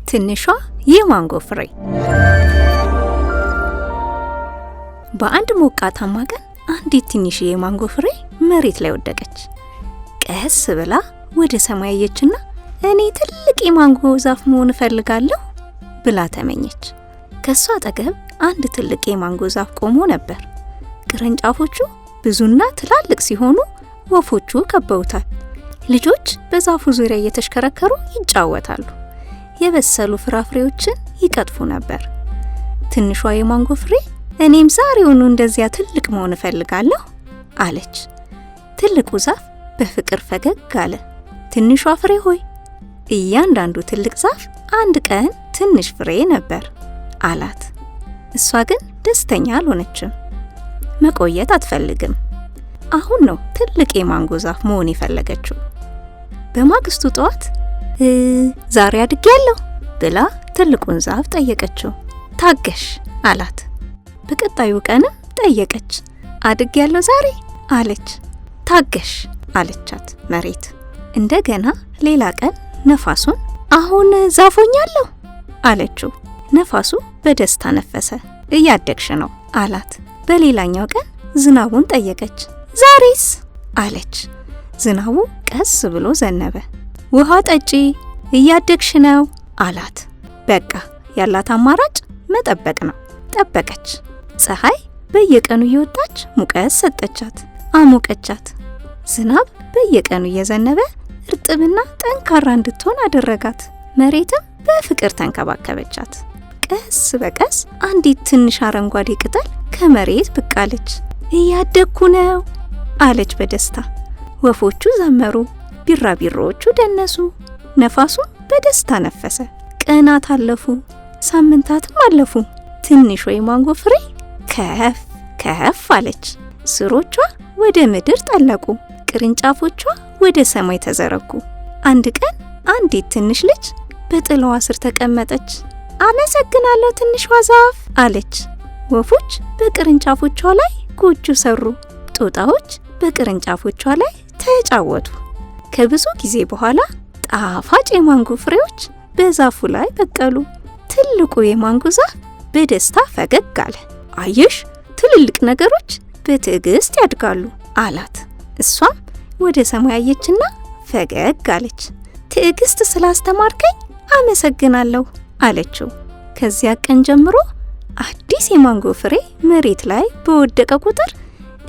ትንሿ የማንጎ ፍሬ። በአንድ ሞቃታማ ቀን አንዲት ትንሽ የማንጎ ፍሬ መሬት ላይ ወደቀች። ቀስ ብላ ወደ ሰማይ አየችና እኔ ትልቅ የማንጎ ዛፍ መሆን እፈልጋለሁ ብላ ተመኘች። ከሷ አጠገብ አንድ ትልቅ የማንጎ ዛፍ ቆሞ ነበር። ቅርንጫፎቹ ብዙና ትላልቅ ሲሆኑ ወፎቹ ከበውታል። ልጆች በዛፉ ዙሪያ እየተሽከረከሩ ይጫወታሉ። የበሰሉ ፍራፍሬዎችን ይቀጥፉ ነበር። ትንሿ የማንጎ ፍሬ እኔም ዛሬውኑ እንደዚያ ትልቅ መሆን እፈልጋለሁ አለች። ትልቁ ዛፍ በፍቅር ፈገግ አለ። ትንሿ ፍሬ ሆይ፣ እያንዳንዱ ትልቅ ዛፍ አንድ ቀን ትንሽ ፍሬ ነበር አላት። እሷ ግን ደስተኛ አልሆነችም። መቆየት አትፈልግም። አሁን ነው ትልቅ የማንጎ ዛፍ መሆን የፈለገችው። በማግስቱ ጠዋት ዛሬ አድጌያለሁ ብላ ትልቁን ዛፍ ጠየቀችው። ታገሽ አላት። በቀጣዩ ቀንም ጠየቀች። አድጌያለሁ ዛሬ አለች። ታገሽ አለቻት መሬት። እንደገና ሌላ ቀን ነፋሱን አሁን ዛፎኛለሁ አለችው። ነፋሱ በደስታ ነፈሰ። እያደግሽ ነው አላት። በሌላኛው ቀን ዝናቡን ጠየቀች። ዛሬስ አለች። ዝናቡ ቀስ ብሎ ዘነበ። ውሃ ጠጪ፣ እያደግሽ ነው አላት። በቃ ያላት አማራጭ መጠበቅ ነው። ጠበቀች። ፀሐይ በየቀኑ እየወጣች ሙቀት ሰጠቻት፣ አሞቀቻት። ዝናብ በየቀኑ እየዘነበ እርጥብና ጠንካራ እንድትሆን አደረጋት። መሬትም በፍቅር ተንከባከበቻት። ቀስ በቀስ አንዲት ትንሽ አረንጓዴ ቅጠል ከመሬት ብቅ አለች። እያደግኩ ነው አለች በደስታ። ወፎቹ ዘመሩ፣ ቢራቢሮዎቹ ደነሱ፣ ነፋሱ በደስታ ነፈሰ። ቀናት አለፉ፣ ሳምንታትም አለፉ። ትንሿ የማንጎ ፍሬ ከፍ ከፍ አለች። ስሮቿ ወደ ምድር ጠለቁ፣ ቅርንጫፎቿ ወደ ሰማይ ተዘረጉ። አንድ ቀን አንዲት ትንሽ ልጅ በጥላዋ ስር ተቀመጠች። አመሰግናለሁ ትንሿ ዛፍ አለች። ወፎች በቅርንጫፎቿ ላይ ጎጆ ሰሩ። ጦጣዎች በቅርንጫፎቿ ላይ ተጫወቱ። ከብዙ ጊዜ በኋላ ጣፋጭ የማንጎ ፍሬዎች በዛፉ ላይ በቀሉ። ትልቁ የማንጎ ዛፍ በደስታ ፈገግ አለ። አየሽ፣ ትልልቅ ነገሮች በትዕግስት ያድጋሉ አላት። እሷም ወደ ሰማይ አየችና ፈገግ አለች። ትዕግስት ስላስተማርከኝ አመሰግናለሁ አለችው። ከዚያ ቀን ጀምሮ አዲስ የማንጎ ፍሬ መሬት ላይ በወደቀ ቁጥር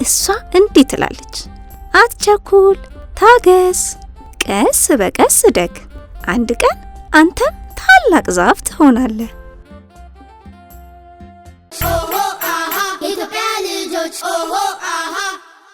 እሷ እንዲህ ትላለች፣ አትቸኩል፣ ታገስ፣ ቀስ በቀስ ደግ። አንድ ቀን አንተም ታላቅ ዛፍ ትሆናለህ። ኦሆ አሃ የኢትዮጵያ ልጆች ኦሆ